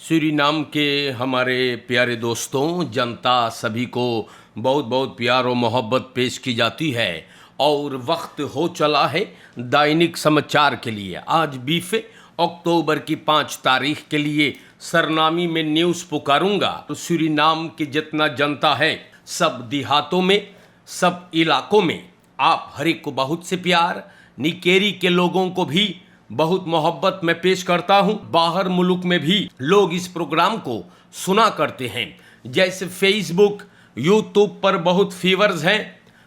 Suriname के हमारे प्यारे दोस्तों, जनता सभी को बहुत बहुत प्यार और मोहब्बत पेश की जाती है और वक्त हो चला है दैनिक समाचार के लिए। आज 20 अक्टूबर की 5 तारीख के लिए सरनामी में न्यूज़ पुकारूंगा। तो सूरीनाम की जितना जनता है, सब देहातों में, सब इलाकों में, आप हर एक को बहुत से प्यार, निकेरी के लोगों को भी बहुत मोहब्बत में पेश करता हूं। बाहर मुल्क में भी लोग इस प्रोग्राम को सुना करते हैं, जैसे फेसबुक, यूट्यूब पर बहुत फीवर्स हैं।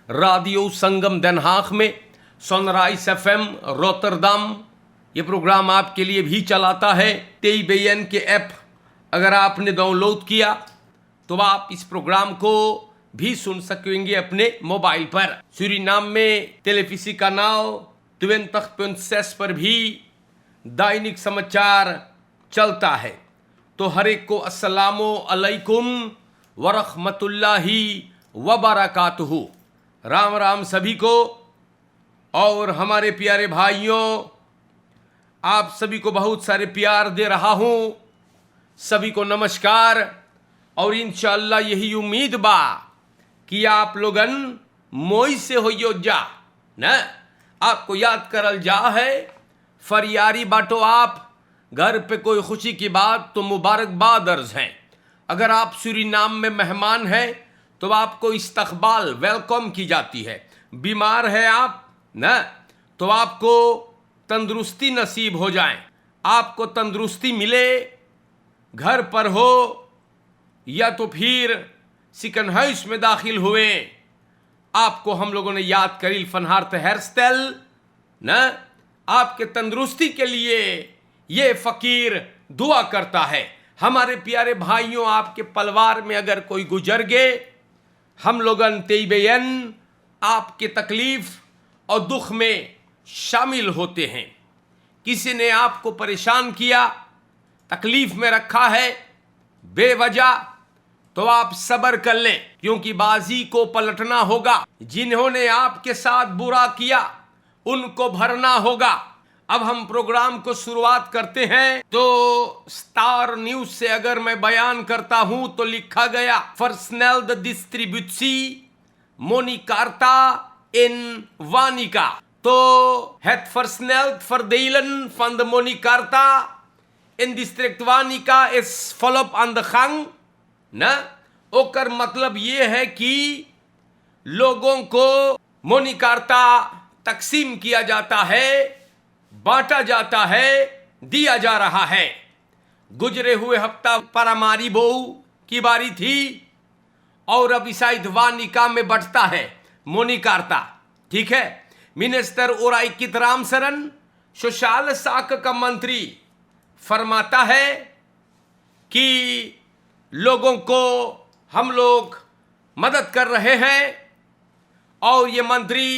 रेडियो संगम den Haag में, सनराइज FM रोटरडम ये प्रोग्राम आपके लिए भी चलाता है। TVN के ऐप अगर आपने डाउनलोड किया तो आप इस प्रोग्राम को भी सुन सकेंगे अपने मोबाइल पर। सूरीनाम में टेलीविजन का नाम 20.6 पर भी दैनिक समाचार चलता है। तो हर एक को अस्सलामु अलैकुम वरहमतुल्लाहि वबरकातुहू। राम राम सभी को। और हमारे प्यारे भाइयों, आप सभी को बहुत सारे प्यार दे रहा हूँ। सभी को नमस्कार। और इंशाअल्लाह यही उम्मीद बा कि आप लोगन मोई से होइयो जा न, आपको याद करल जा है, फरियारी बाटो आप, घर पे कोई खुशी की बात तो मुबारकबाद अर्ज हैं। अगर आप सूरीनाम में मेहमान हैं तो आपको इस्तकबाल वेलकम की जाती है। बीमार है आप न, तो आपको तंदुरुस्ती नसीब हो जाए, आपको तंदुरुस्ती मिले, घर पर हो या तो फिर सिकन हाउस में दाखिल हुए, आपको हम लोगों ने याद करी फनहार हेयरस्टाइल न, आपके तंदुरुस्ती के लिए ये फकीर दुआ करता है। हमारे प्यारे भाइयों, आपके परिवार में अगर कोई गुजर गए, हम लोगन TVN आपके तकलीफ और दुख में शामिल होते हैं। किसी ने आपको परेशान किया, तकलीफ में रखा है बेवजह, तो आप सब्र कर लें, क्योंकि बाजी को पलटना होगा। जिन्होंने आपके साथ बुरा किया उनको भरना होगा। अब हम प्रोग्राम को शुरुआत करते हैं। तो स्टार न्यूज से अगर मैं बयान करता हूं तो लिखा गया, फर्सनल द डिस्ट्रीब्यूसी मोनिकार्ता इन वानिका। तो het versneld verdelen van de Monicarta in district Wanica is volop aan de gang न। ओकर मतलब ये है कि लोगों को मोनिकार्ता तकसीम किया जाता है, बांटा जाता है, दिया जा रहा है। गुजरे हुए हफ्ता परामारी बहू की बारी थी और अब इसाइद वानिका में बढ़ता है मोनिकार्ता। ठीक है। मिनिस्टर उराई कितराम सरन सोशल साक का मंत्री फरमाता है कि लोगों को हम लोग मदद कर रहे हैं और ये मंत्री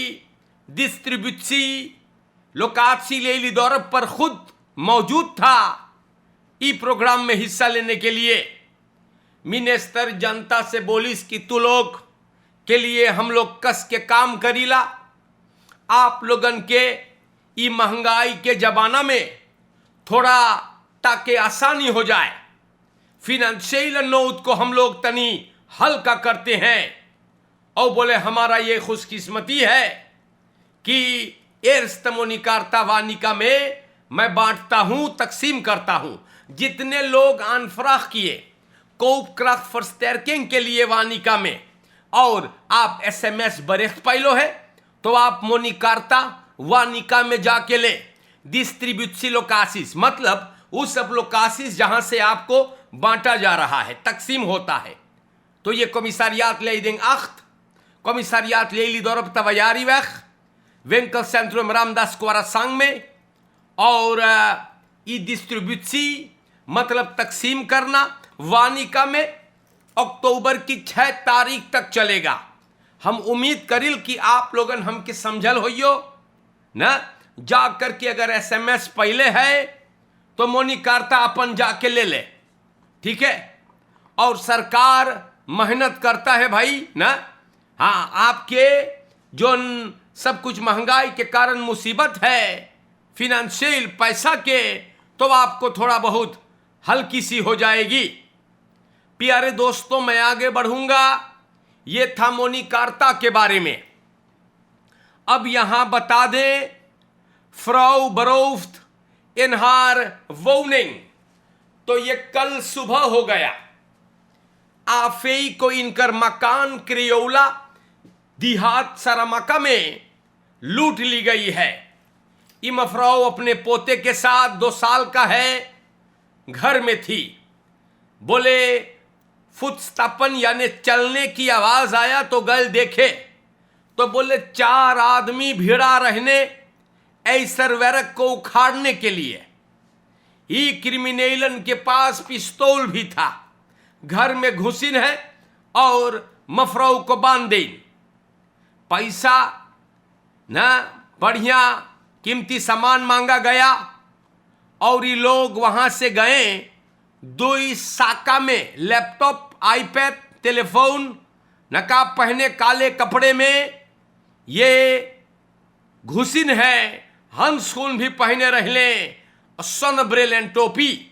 डिस्ट्रीब्यूसी लोकाची लेली दौर पर खुद मौजूद था ई प्रोग्राम में हिस्सा लेने के लिए। मिनिस्टर जनता से बोलिस कि तू लोग के लिए हम लोग कस के काम करीला। आप लोगन के ई महंगाई के जमाना में थोड़ा ताकि आसानी हो जाए, फिनेंशियल नोट को हम लोग तनी हल्का करते हैं। और बोले हमारा ये खुशकिस्मती है कि एर्स्ट मोनिकार्ता वानिका में मैं बांटता हूं, तकसीम करता हूं। जितने लोग अनफराख किए कोप क्राफ्ट फर्स्टर्किंग के लिए वानिका में, और आप SMS बरेख्त पाइलो है, तो आप मोनिकार्ता वानिका में जाके ले। डिस्ट्रीब्यूसी लोकासिस मतलब उस सब लोकासिस जहां से आपको बांटा जा रहा है, तकसीम होता है। तो ये कमिसारियात लेइडिंग अख्त, कमिसारियात लेइली दौरब तवयारी वख वेंकल सेंट्रम रामदास कुआरा संग में। और ये डिस्ट्रीब्यूसी मतलब तकसीम करना वानिका में अक्टूबर की 6 तारीख तक चलेगा। हम उम्मीद करिल कि आप लोगन हमके समझल होइयो न। जा करके अगर SMS पहले है तो मोनिकार्ता अपन जाके ले ले। ठीक है। और सरकार मेहनत करता है भाई ना। हाँ, आपके जो सब कुछ महंगाई के कारण मुसीबत है फिनेंशियल पैसा के, तो आपको थोड़ा बहुत हल्की सी हो जाएगी। प्यारे दोस्तों, मैं आगे बढ़ूंगा। ये था मोनिकार्ता के बारे में। अब यहां बता दें, फ्राउ बरोफ्ट इनहार वोनिंग, तो ये कल सुबह हो गया। आफेई को इनकर मकान क्रियोला दिहात सरामका में लूट ली गई है। इमफ्राउ अपने पोते के साथ 2 साल का है, घर में थी। बोले फुटस्टेपन यानी चलने की आवाज आया तो गए देखे, तो बोले 4 आदमी भिड़ा रहने ऐसर वैरक को उखाड़ने के लिए। ई क्रिमिनलन के पास पिस्तौल भी था। घर में घुसिन है और मफराऊ को बांध दे। पैसा ना बढ़िया कीमती सामान मांगा गया और ये लोग वहां से गए। 2 साका में लैपटॉप, आईपैड, टेलीफोन, नकाब पहने काले कपड़े में ये घुसिन है। हंस खून भी पहने रहले, सन ब्रेलन टोपी।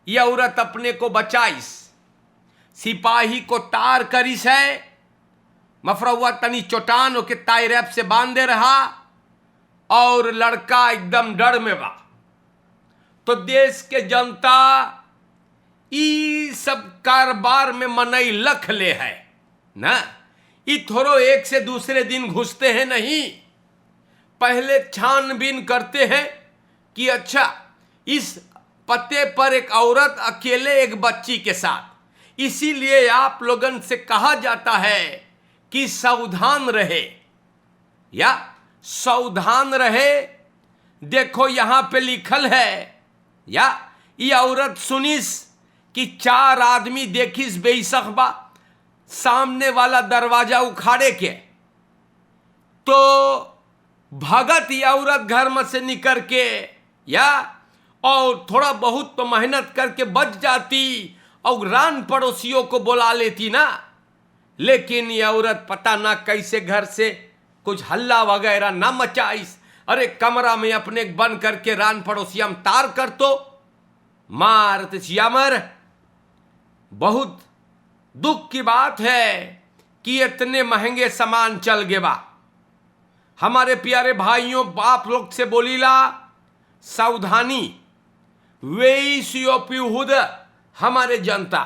यह औरत अपने को बचाइस, सिपाही को तार करिस है। मफरवा तनी चोटान के तायरैप से बांधे रहा और लड़का एकदम डर में बा। तो देश के जनता ई सब कारोबार में मनई लख ले है ना। ई थोड़ो एक से दूसरे दिन घुसते हैं नहीं, पहले छानबीन करते हैं कि अच्छा इस पते पर एक औरत अकेले एक बच्ची के साथ। इसीलिए आप लोगन से कहा जाता है कि सावधान रहे या सावधान रहे। देखो यहां पे लिखल है, या ये औरत सुनिस कि 4 आदमी देखिस बेइसखबा सामने वाला दरवाजा उखाड़े के, तो भगत ये औरत घर में से निकल के या और थोड़ा बहुत तो मेहनत करके बच जाती और रान पड़ोसियों को बुला लेती ना। लेकिन ये औरत पता ना कैसे घर से कुछ हल्ला वगैरह ना मचाइस। अरे कमरा में अपने बंद करके रान पड़ोसिया में तार कर तो मारत श्यामर। बहुत दुख की बात है कि इतने महंगे सामान चल गए बा। हमारे प्यारे भाइयों, बाप लोग से बोलीला सावधानी वेसियोपिहुद, हमारे जनता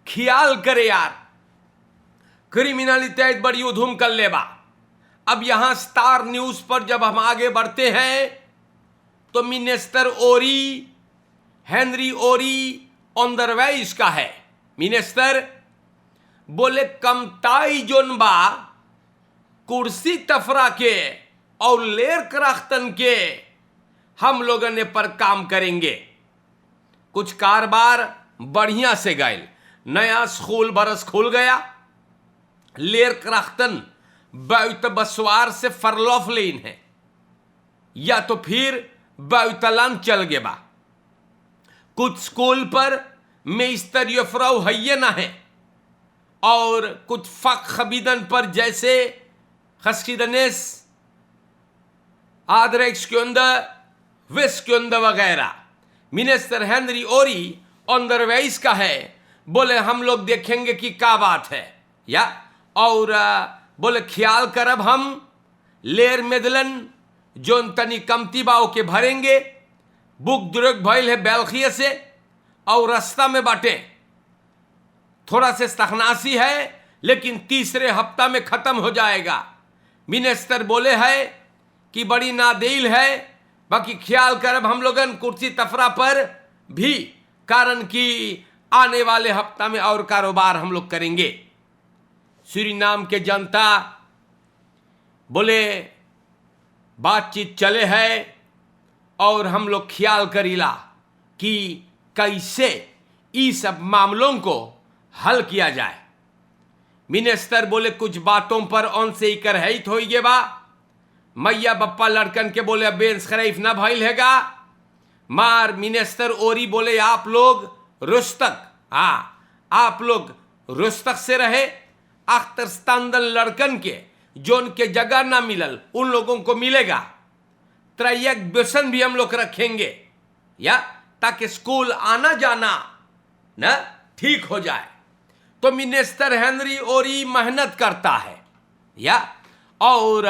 ख्याल करे यार। क्रिमिनलिटी बड़ी उधुम कर लेबा। अब यहां स्टार न्यूज पर जब हम आगे बढ़ते हैं तो मिनिस्टर ओरी, हेनरी ओरी ऑनदरवाइज का है। मिनिस्टर बोले कमताई जोन बा कुर्सी तफरा के और लेर कराख्तन के हम लोगों ने पर काम करेंगे। कुछ कारोबार बढ़िया से गए। नया स्कूल बरस खुल गया। लेर कराख्तन बैत बसवार से फरलॉफ लेन है, या तो फिर बैतलान चल गए बा। कुछ स्कूल पर मेस्तर यफराव है ना है, और कुछ फक खबीदन पर जैसे खस्किदनेस आदरेक्स के अंदर वेस्ट के अंदर वगैरह। मिनिस्टर हेनरी ओरी ऑनदरवाइज का है। बोले हम लोग देखेंगे कि क्या बात है, या और बोले ख्याल करब हम लेर मेदलन जोन तनी कमती बाव के भरेंगे। बुक दुर्ग भइल है बेल्खिया से और रास्ता में बाटे। थोड़ा से तखनासी है लेकिन तीसरे हफ्ता में खत्म हो जाएगा। मिनिस्टर बोले है कि बड़ी नादेल है, बाकी ख्याल करब हम लोगन कुर्सी तफरा पर भी, कारण कि आने वाले हफ्ता में और कारोबार हम लोग करेंगे। सूरीनाम के जनता बोले बातचीत चले है और हम लोग ख्याल करीला कि कैसे इस सब मामलों को हल किया जाए। मिनिस्टर बोले कुछ बातों पर ऑन से ही कर है ही थोई गे बा। मैया बप्पा लड़कन के बोले बेंस खरीफ ना भइल हैगा मार। मिनिस्टर ओरी बोले आप लोग रुस्तक, हाँ आप लोग रुस्तक से रहे। अख्तरस्तांदन लड़कन के जो उनके जगह ना मिलल उन लोगों को मिलेगा। त्रयक बेसन भी हम लोग रखेंगे, या ताकि स्कूल आना जाना ना ठीक हो जाए। तो मिनिस्टर हेनरी ओरी मेहनत करता है या और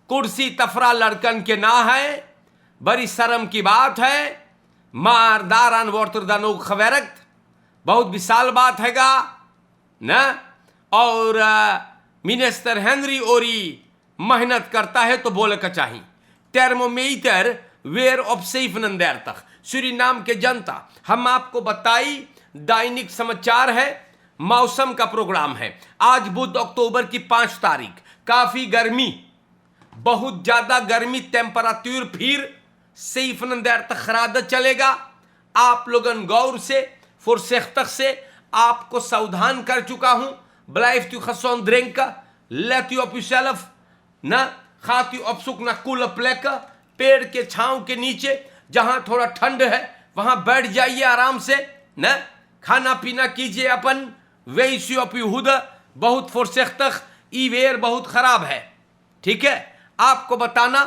कुर्सी तफरा लड़कन के ना है, बड़ी शर्म की बात है। मार दारान वर्तरदानो खवैरत बहुत विशाल बात हैगा ना। और मिनिस्टर हेनरी ओरी मेहनत करता है तो बोले का चाहिए टर्मोमीटर वेयर ऑफ सेफ नंदेर तक सूरीनाम के जनता। हम आपको बताई दैनिक समाचार है, मौसम का प्रोग्राम है। आज बुध अक्टूबर की 5 तारीख, काफी गर्मी, बहुत ज्यादा गर्मी, टेम्परेचर फिर सेफ नंदेर तक खराद चलेगा। आप लोगन गौर से फुरसेख्तक से आपको सावधान कर चुका हूं। ब्लाइफ तू खसोन drink let you up yourself ना, खात यू अपसुक ना कूल प्लेक, पेड़ के छांव के नीचे जहां थोड़ा ठंड है वहां बैठ जाइए आराम से ना, खाना पीना कीजिए अपन वैसी अपहुद। बहुत फुरसेख्तक ई वेयर बहुत खराब है, ठीक है, आपको बताना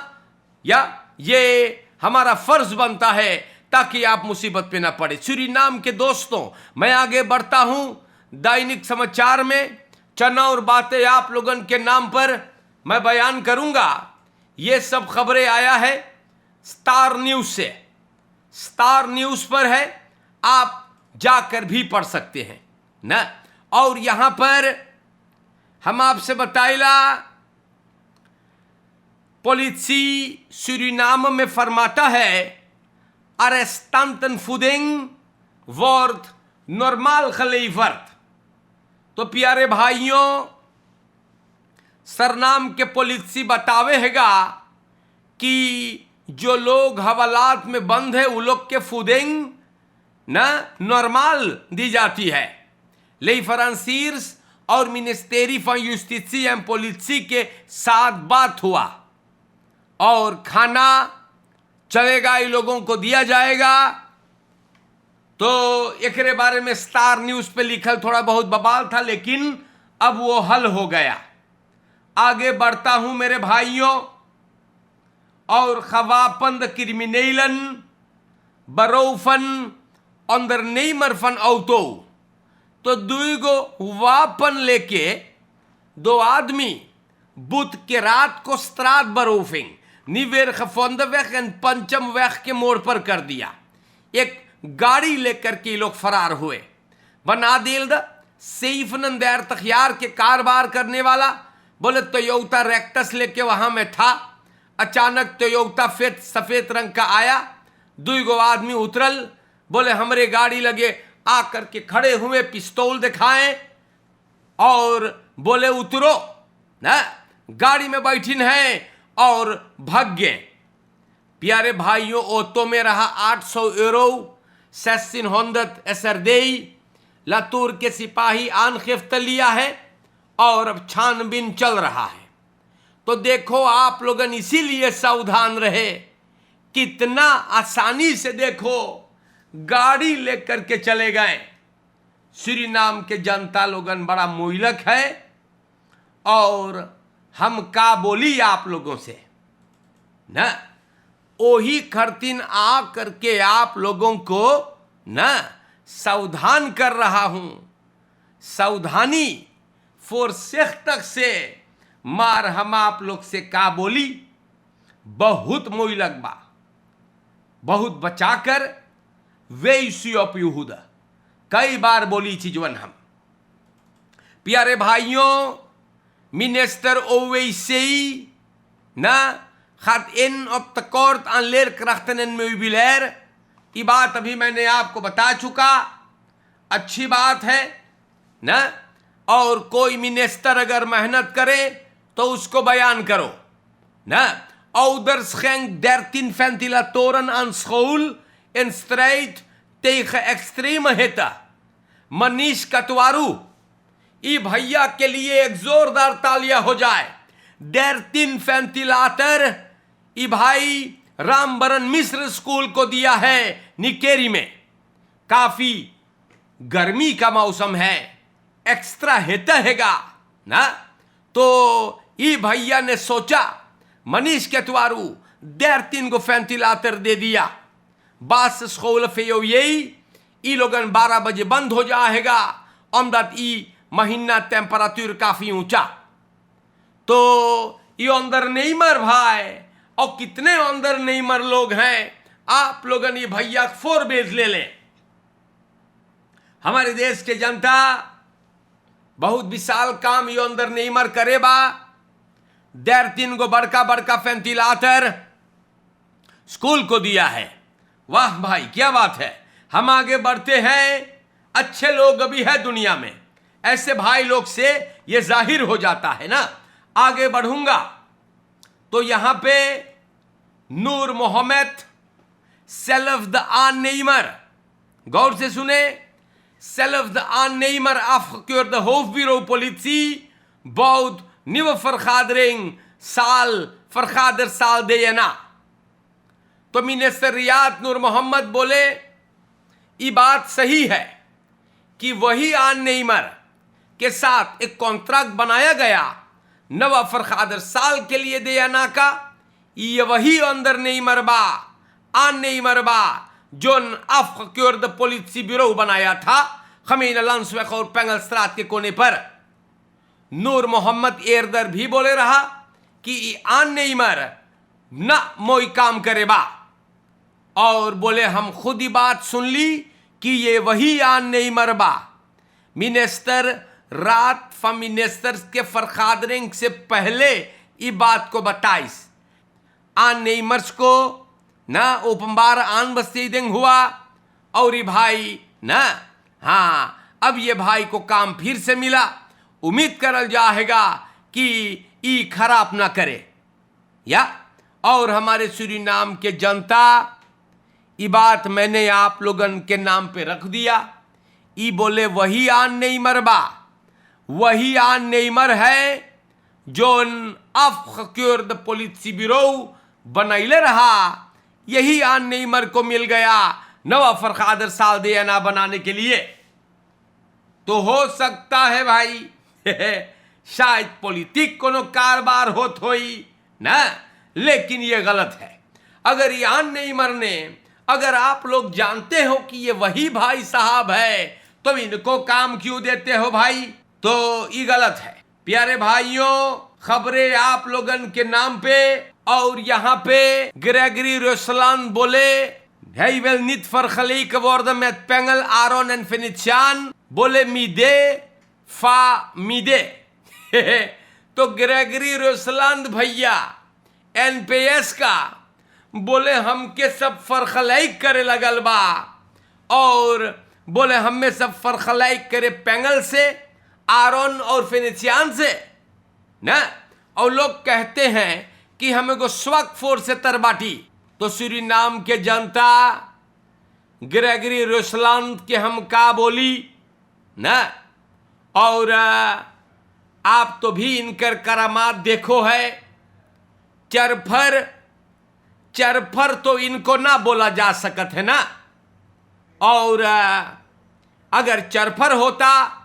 या ये हमारा फर्ज बनता है ताकि आप मुसीबत पे ना पड़े। सूरीनाम के दोस्तों, मैं आगे बढ़ता हूं दैनिक समाचार में। चना और बातें आप लोगन के नाम पर मैं बयान करूंगा। ये सब खबरें आया है स्टार न्यूज से, स्टार न्यूज पर है, आप जाकर भी पढ़ सकते हैं ना। और यहां पर हम आपसे बताइला पॉलिसी सूरीनाम में फरमाता है अरेस्टांतन फुडिंग वर्थ नॉर्मल खलीफर्ट। तो प्यारे भाइयों, सरनाम के पॉलिसी बतावे हैगा कि जो लोग हवालात में बंद है वो लोग के फुडिंग ना नॉर्मल दी जाती है। ले फ्रांसीर्स और मिनिस्टेरी फॉर यूस्टिसी एंड पॉलिसी के साथ बात हुआ और खाना चलेगा, ये लोगों को दिया जाएगा। तो एक बारे में स्टार न्यूज पे लिखल थोड़ा बहुत बवाल था, लेकिन अब वो हल हो गया। आगे बढ़ता हूं मेरे भाइयों। और खवापंद क्रिमिनेलन बरोफन अंदर नेमर फन औतो। तो दुईगो वापन लेके 2 आदमी बुध के रात को स्त्राद बरोफिंग निवेर खफोंद वेख एंड पंचम वेख के मोड़ पर कर दिया। एक गाड़ी लेकर के लोग फरार हुए। बना दिल द सेफ नंदेर तखयार के कारोबार करने वाला बोले टोयोटा रेक्टस लेके वहां में था। अचानक टोयोटा फेट सफेद रंग का आया, 2 आदमी उतरल, बोले हमरे गाड़ी लगे आकर के खड़े हुए, पिस्तौल दिखाएं और बोले उतरो ना, गाड़ी में बैठिन है और भाग गए। प्यारे भाइयों, ऑटो में रहा 800 यूरो, 600 एसरदेई। लातूर के सिपाही आनखिफ्त लिया है और अब छानबीन चल रहा है। तो देखो आप लोगन इसीलिए सावधान रहे, कितना आसानी से देखो गाड़ी लेकर के चले गए। सूरीनाम के जनता लोगन बड़ा मुइलक है और हम का बोली आप लोगों से ना, ओही खरतीन आ करके आप लोगों को ना सावधान कर रहा हूं। सावधानी फुरसेख्तक से मार हम आप लोग से का बोली, बहुत मुइलक बा, बहुत बचाकर वैसी अपयुहुद कई बार बोली चीजवन हम। प्यारे भाइयों, मिनिस्टर ओवैसी ना खात इन अब तकोर्त आन लेर करख्तनन में बिलेर, ये बात अभी मैंने आपको बता चुका। अच्छी बात है ना। और कोई मिनिस्टर अगर मेहनत करे तो उसको बयान करो ना। Ouders schenkt 13 ventilatoren aan school in strijd tegen extreme hitte. Manish कटवारू, ई भैया के लिए एक जोरदार तालियां हो जाए। 13 वेंटिलेटर ई भाई रामबरन मिश्र स्कूल को दिया है निकेरी में। काफी गर्मी का मौसम है, एक्स्ट्रा हित हैगा ना। तो ई भैया ने सोचा, मनीष केतवारू 13 को वेंटिलेटर दे दिया। बास स्कूल फेयो ई लोगन 12 बजे बंद हो जाएगा, अमदत ई महीना टेम्परेचर काफी ऊंचा, तो ये अंदर नहीं मर भाई। और कितने अंदर नहीं मर लोग हैं, आप लोगन ये भैया 4 बेज ले लें। हमारे देश के जनता बहुत विशाल काम ये अंदर नहीं मर करे बा। 3 गो बड़का बड़का वेंटिलेटर स्कूल को दिया है। वाह भाई क्या बात है, हम आगे बढ़ते हैं। अच्छे लोग अभी है दुनिया में, ऐसे भाई लोग से ये जाहिर हो जाता है ना। आगे बढ़ूंगा तो यहां पे नूर मोहम्मद सेल्फ द आन नेइमर, गौर से सुने, सेल्फ द आन नेइमर afgekeurde hoofdbureau politie bouwt nieuwe vergaderzaal DNA। तो मिनिस्टर रियाद नूर मोहम्मद बोले ये बात सही है कि वही आन नेइमर के साथ एक कॉन्ट्रैक्ट बनाया गया नवा vergaderzaal के लिए DNA का। ये वही अंदर नेइमर बा, आन नेइमर बा जो afgekeurde politiebureau बनाया था खमीना लांसवेक और पेंगलस्ट्रात के कोने पर। नूर मोहम्मद एरदर भी बोले रहा कि आन नेइमर ना मोई काम करे बा, और बोले हम खुद ही बात सुन ली कि ये वही आन नेइमर बा। मिनिस्टर रात मिनिस्टर के फरखादरिंग से पहले ये बात को बताइस। आन नेइमर्स को ना ओपम्बार आन बस्तीदिंग हुआ, और ये भाई ना, हाँ अब ये भाई को काम फिर से मिला। उम्मीद करल जाएगा कि ई खराब ना करे या। और हमारे सूरीनाम के जनता, ये बात मैंने आप लोगन के नाम पे रख दिया। ई बोले वही आन नेइमर बा, वही आन नेइमर है जोन afgekeurde politiebureau बनैले रहा। यही आन नेइमर को मिल गया नवा vergaderzaal DNA बनाने के लिए। तो हो सकता है भाई शायद पॉलिटिक कोनो कारबार होत होई ना, लेकिन ये गलत है। अगर ये आन नेइमर ने, अगर आप लोग जानते हो कि ये वही भाई साहब है, तो इनको काम क्यों देते हो भाई? तो ये गलत है। प्यारे भाइयों, खबरें आप लोगन के नाम पे, और यहाँ पे ग्रेगरी रोसलान बोले hij wil niet vergeleken worden met Pengel, Aaron en Venetiaan, बोले मीदे फा मीदे। तो ग्रेगरी रोसलान भैया एनपीएस का बोले हमके सब फरखलाइक करे लगल बा, और बोले हमें सब फरखलाइक करे पेंगल से, आरोन और फिनिशियान से ना। और लोग कहते हैं कि हमें को स्वक फोर से तरबाटी। तो सूरीनाम के जनता ग्रेगरी रोसलान के हम का बोली ना। और आप तो भी इनकर करामात देखो है। चरफर तो इनको ना बोला जा सकत है ना। और अगर चरफर होता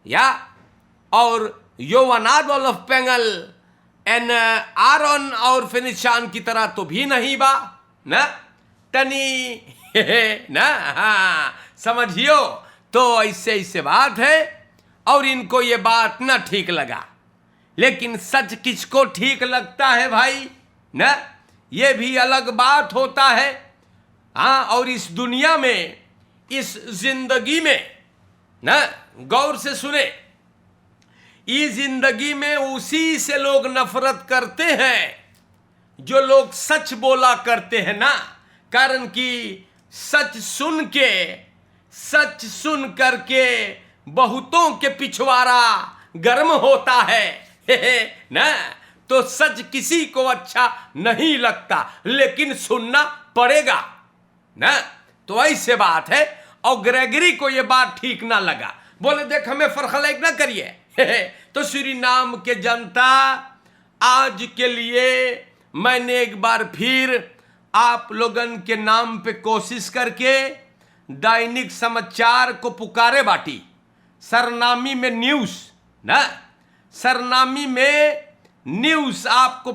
या, और योवान आदोल्फ पेंगल एन आरोन और फिनिशान की तरह तो भी नहीं बा ना तनी ना। हाँ समझियो, तो ऐसे ऐसे बात है। और इनको ये बात ना ठीक लगा, लेकिन सच किसको ठीक लगता है भाई ना, ये भी अलग बात होता है। हाँ, और इस दुनिया में, इस जिंदगी में ना, गौर से सुने, इस जिंदगी में उसी से लोग नफरत करते हैं जो लोग सच बोला करते हैं ना। कारण कि सच सुन करके बहुतों के पिछवाड़ा गर्म होता है ना। तो सच किसी को अच्छा नहीं लगता, लेकिन सुनना पड़ेगा ना। तो ऐसे बात है। और ग्रेगरी को यह बात ठीक ना लगा, बोले देख हमें फरखलाइक ना करिए। तो सूरीनाम के जनता, आज के लिए मैंने एक बार फिर आप लोगन के नाम पे कोशिश करके दैनिक समाचार को पुकारे बाटी। सरनामी में न्यूज़ ना, सरनामी में न्यूज़ आपको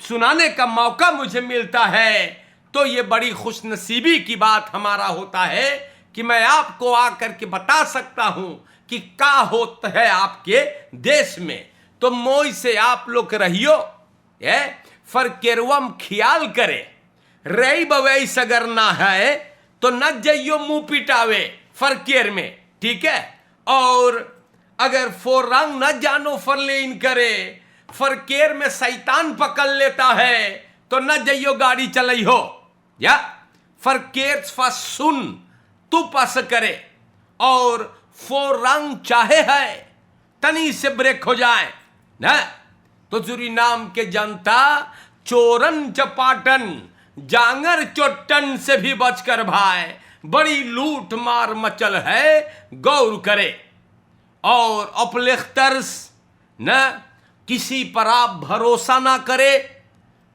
सुनाने का मौका मुझे मिलता है, तो ये बड़ी खुशनसीबी की बात हमारा होता है कि मैं आपको आकर के बता सकता हूं कि का होता है आपके देश में। तो मोई से आप लोग रहियो फरकेरवम ख्याल करे, रही बवई सगर ना है तो न जइयो मुंह पिटावे फरकेर में, ठीक है। और अगर फोर रंग न जानो फरलेन करे, फरकेर में शैतान पकड़ लेता है तो न जइयो गाड़ी चलई हो, या फरकेर सुन तू पास करे। और फोर रंग चाहे है तनी से ब्रेक हो जाए ना, तो सूरीनाम के जनता चोरन चपाटन जांगर चोटन से भी बचकर भाई, बड़ी लूट मार मचल है, गौर करे। और अपलेख्तर्स न किसी पर आप भरोसा ना करे,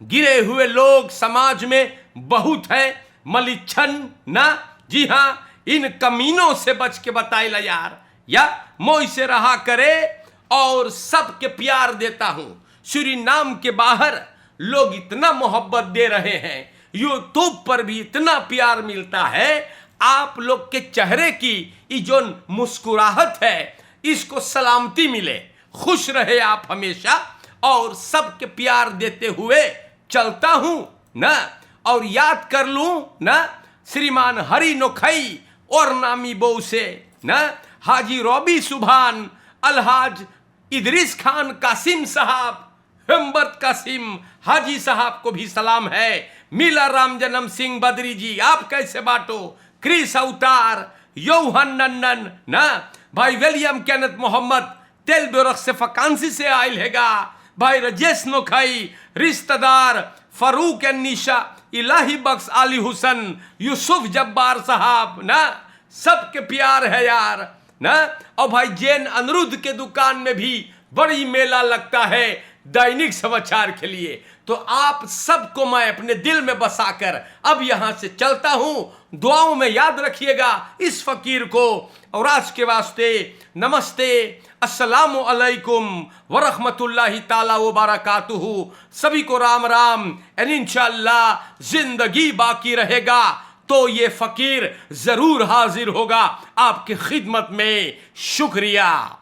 गिरे हुए लोग समाज में बहुत है, मलिच्छन ना, जी हां, इन कमीनों से बच के बताइला यार, या मोई से रहा करे। और सबके प्यार देता हूं, सूरीनाम के बाहर लोग इतना मोहब्बत दे रहे हैं, यूट्यूब पर भी इतना प्यार मिलता है। आप लोग के चेहरे की ये जो मुस्कुराहट है, इसको सलामती मिले, खुश रहे आप हमेशा। और सबके प्यार देते हुए चलता हूं ना। और याद कर लूं ना श्रीमान हरी नोखई और नामी बो से ना, हाजी रॉबी सुभान, अलहाज इदरीस खान कासिम साहब, हिम्मत कासिम हाजी साहब को भी सलाम है। मीला राम जन्म सिंह बदरी जी, आप कैसे बाटो, क्रिस अवतार, यौहन नन्नन ना, भाई विलियम केनेथ मोहम्मद तेल बेरख से फकांसी से आयल हैगा, भाई रजेश नोखई, रिश्तेदार फरूक निशा, इलाही बख्श आली हुसन, यूसुफ जब्बार साहब ना, सबके प्यार है यार ना। और भाई जैन अनिरुद्ध के दुकान में भी बड़ी मेला लगता है दैनिक समाचार के लिए। तो आप सबको मैं अपने दिल में बसाकर अब यहां से चलता हूं, दुआओं में याद रखिएगा इस फकीर को। और आज के वास्ते नमस्ते, अस्सलामु अलैकुम वरहमतुल्लाहि ताला व बरकातुहू। सभी को राम राम। एंड इंशाअल्लाह जिंदगी बाकी रहेगा तो ये फकीर जरूर हाजिर होगा आपकी खिदमत में। शुक्रिया।